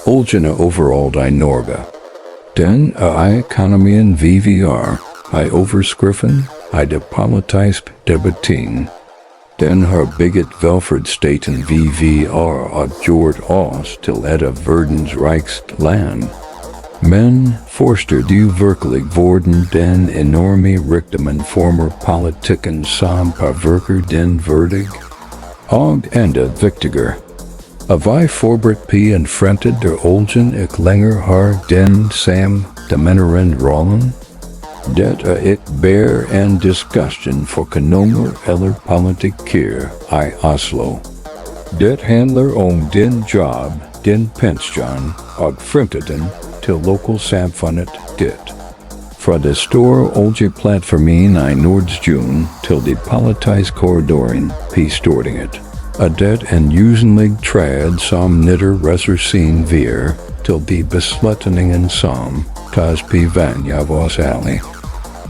Olgene overall I Norge. Den I economien VVR, I overschriffen, I de politiske debattien. Den har bygget velfærdsstaten VVR og gjort os til et af verdens rigeste land. Men forster du virkelig worden den enorme rigdommen former politikken som påvirker den hverdag? Og enda vigtiger. Av I forberedt på en fremtid der oljen ikke længere har den samme dominerende rollen? Det ikke bare en diskussion for økonomer eller politikere I Oslo. Det handler om den job, den pensjon og fremtiden til lokalsamfunnet dit. Fra det store oljeplatformen I Nordsjøen til de politiske korridoren på Stortinget. Det en usentlig træd som nitter ressourcen vir til de beslutningen som tas på vand av os alle.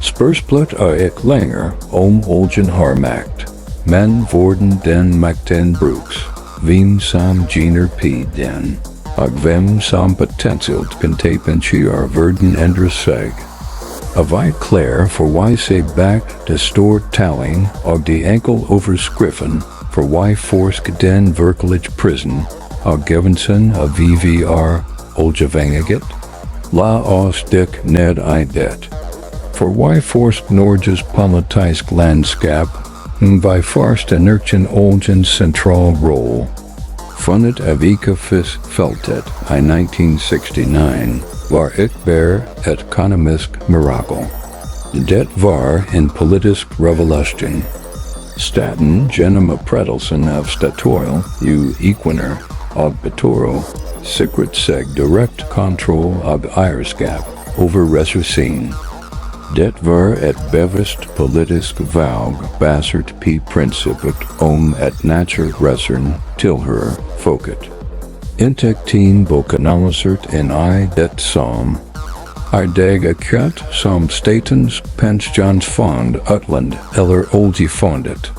Spørgsmålet ikke længere om oljen har magt, men hvordan den magten bruges, hvem som gener på den, og hvem som potentielt kan tapensjere verden ændre sig. Av I klar for why se bak det store talling og de enkel overskriften for why forsk den virkelig prison og gevinsen av VVR oljevanget? La os dik ned I det. For why forsk Norges politisk landskap, vi farst energen olgens central roll. Fundet av Ikafis feltet I 1969 var ikke bare et økonomisk mirakel. Det var en politisk revolution. Staten gennem oprettelsen av Statoil, Equinor og Petoro sikret seg direkte kontroll av eierskap over ressourcen. Det var et bevisst politisk valg basert på prinsippet om at naturresursen tilhører folket. Inntekten på kanalisert en I det som deg akkurat som statens pensjonsfond utland eller oljefondet.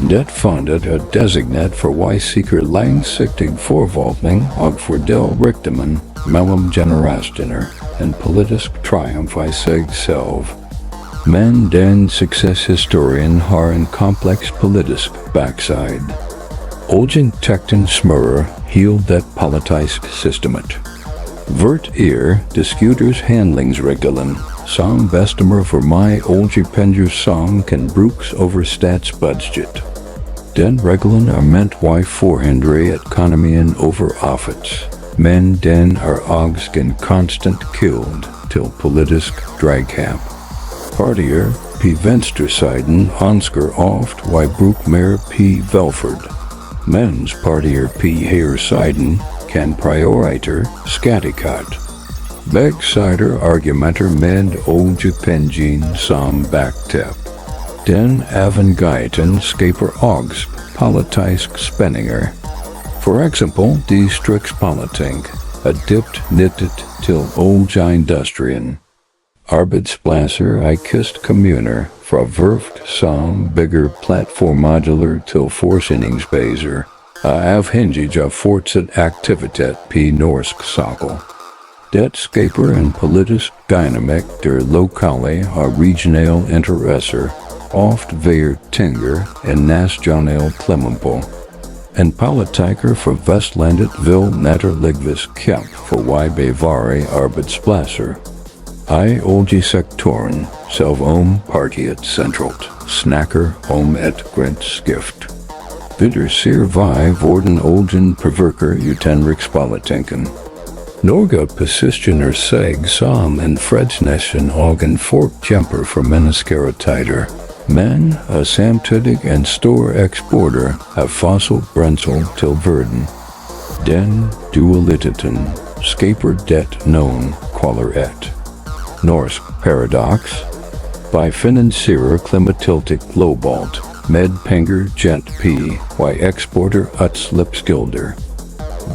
Det fondet designet for why sikker langsiktig forvaltning og fordel rikdommen mellom generasjoner, en politisk triumf I seg selv. Men den successhistorien har en kompleks politisk backside. Oljentekten smører helt det politiske systemet. Hvert diskuters handlingsregelen, som bestemmer for mig oljepenger som kan bruges over statsbudget. Den regelen ment why forhindre økonomien over offets, men den også en constant kilde til politisk dragkamp. Partier på venstresiden ønsker oft why bruk mer på velfærd, mens partier på høyresiden kan prioritere skattekutt. Begge sider argumenter med oljepengen som backtepp. Den avantgarden skaper også politisk spenninger. For eksempel distriktspolitikk dypt knyttet til oljeindustrien. Arbeidsplasser I kystkommuner fra verft som bygger plattformmoduler til forsyningsbaser avhengig av fortsatt aktivitet på norsk sokkel. Det skaper en politisk dynamikk der lokale og regionale interesser ofte veier tyngre enn nasjonal klemmer. En politiker fra Vestlandet vil naturligvis kjempe for å bevare arbeidsplasser. I oljesektoren, selv om partiet sentralt, snakker om et grønt skift. Videre ser vi hvordan oljen påvirker utenrikspolitikken. Norge positioner seg som en fredsnation og en forkjemper for menneskerettigheter, men samtidig en stor eksporter av fossilt brensel til verden. Den dualiteten skaper det noen kaller et norsk paradoks. Vi finansierer klimatiltak globalt med penger gent på eksporter utslippsgilder.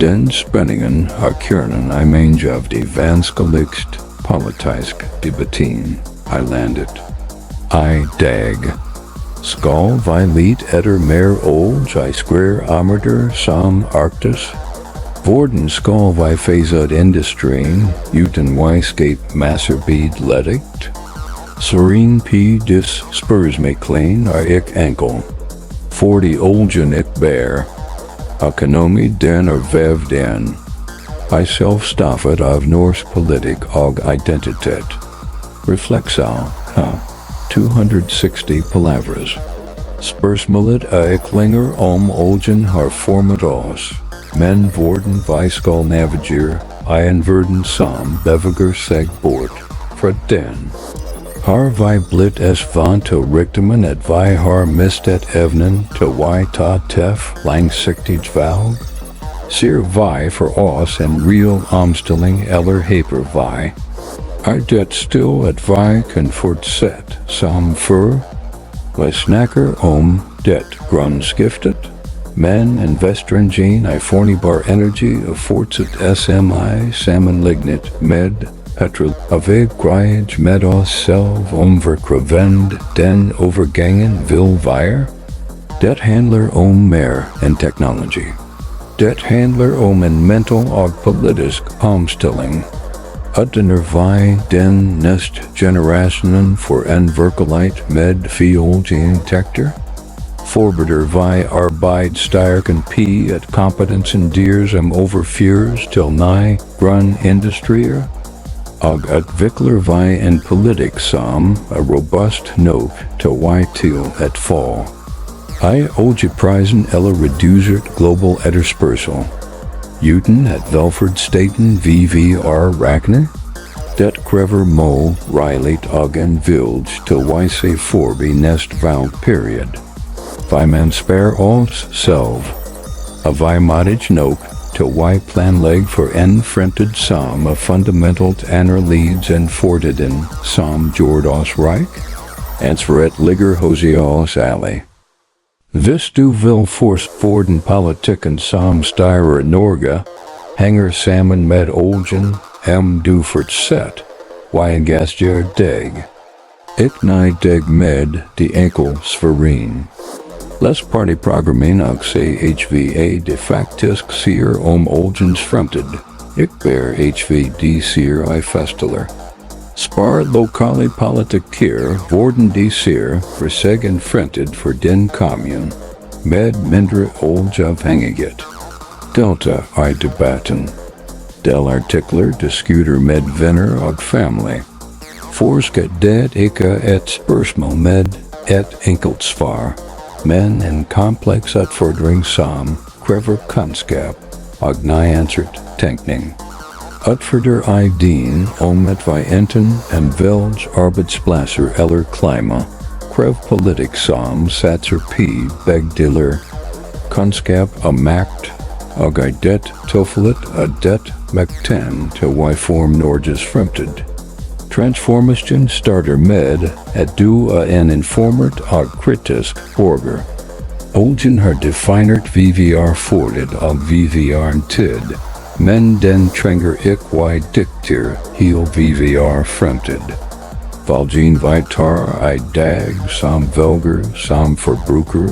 Den spenningen har kjernen I mener av de vanskeligst politisk debatten I landet. I dag. Skal vi lite etter mer olje I skrer områder som Arktis? Worden skal vi phased industrien, uten wijskap masserbed ledigt. Serene p dis spurs me klein er ik enkel. 40 oljen ik bear. Economie den er vev den. I self-staffet of Norse politic og identitet. Reflexal, 260 palavras. Spursmålet ik linger oljen har format oss. Men worden vi skal naviger, en verden som beveger seg bort fra den. Har vi blitt vant til rikdomen at vi har mistet evnen til vi ta tef langsiktig valg? Ser vi for oss en real omstilling eller haper vi? Det still at vi kan fortsette som før? Vi snakker det grønnskiftet, men investeringen i fornybar energi og fortsatt SMI sammenlignet med petrol av greid med oss selv verkrevend den overgangen vil være. Det handler mer enn teknologi. Det handler en mental og politisk omstilling. Utdanner vi den neste generasjonen for en virkelighet med fioljeinntekter? Forbereder vi arbeidsstyrken p at kompetensen deres overføres til ny grønn industrier? Og utvikler vi en politikk som robust nok til vi til at få. Oljeprisen eller redusert global etterspørsel. Uten at velferdsstaten VVR rakner? Det krever reiligt og en vilje til vi se forbi neste valgperiod. Vi man spare oss selv. Vi måttet nok til vi planlegg for en fremtid som fundamentalt annerledes enn fortiden som gjorde oss rik? Ansvaret ligger hos oss alle. Hvis du vil for den politikken som styrer Norge, henger sammen med oljen, du fortsett, vi gassgjør deg. Ikke deg med de enkel sfæren. Les partiprogrammering og CHVA de faktisk sier oljens fremtid, ikke bare HVD sier I festeller. Spar lokale politikker worden de sier for seg en fremtid for den kommun, med mindre oljeavhengighet. Delta I debatten. Del artikler diskuter med venner og family. Forske det ikke et spørsmål med et enkelt svar, men en kompleks utfordring som krever kunnskap og nyansert tenkning. Utfordrer ideen at vi enten en velge arbeidsplasser eller klima, krev politikk som satser p begge deler. Kunnskap og makt, og det tilfellet det makten til vi form Norges fremtid. Transformation starter med at du en informert og kritisk borger. Oljen har definert VVR fortid og VVR tid, men den trenger ikke vi dikter hel VVR fremtid. Valgin vi tar I dag som velger, som forbruker,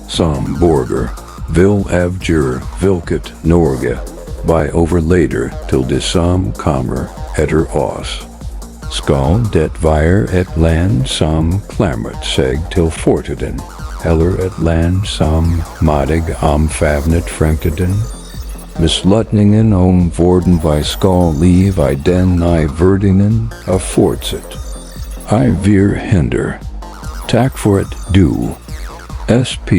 som borger, vil avgjøre hvilket Norge vi overleder til det som kommer etter oss. Skal det være et land som klamret seg til fortiden, eller et land som måtte omfavnet fremtiden? Beslutningen hvordan vi skal leve I den nye verdenen fortsatt. I vir hinder. Takk for at du, SP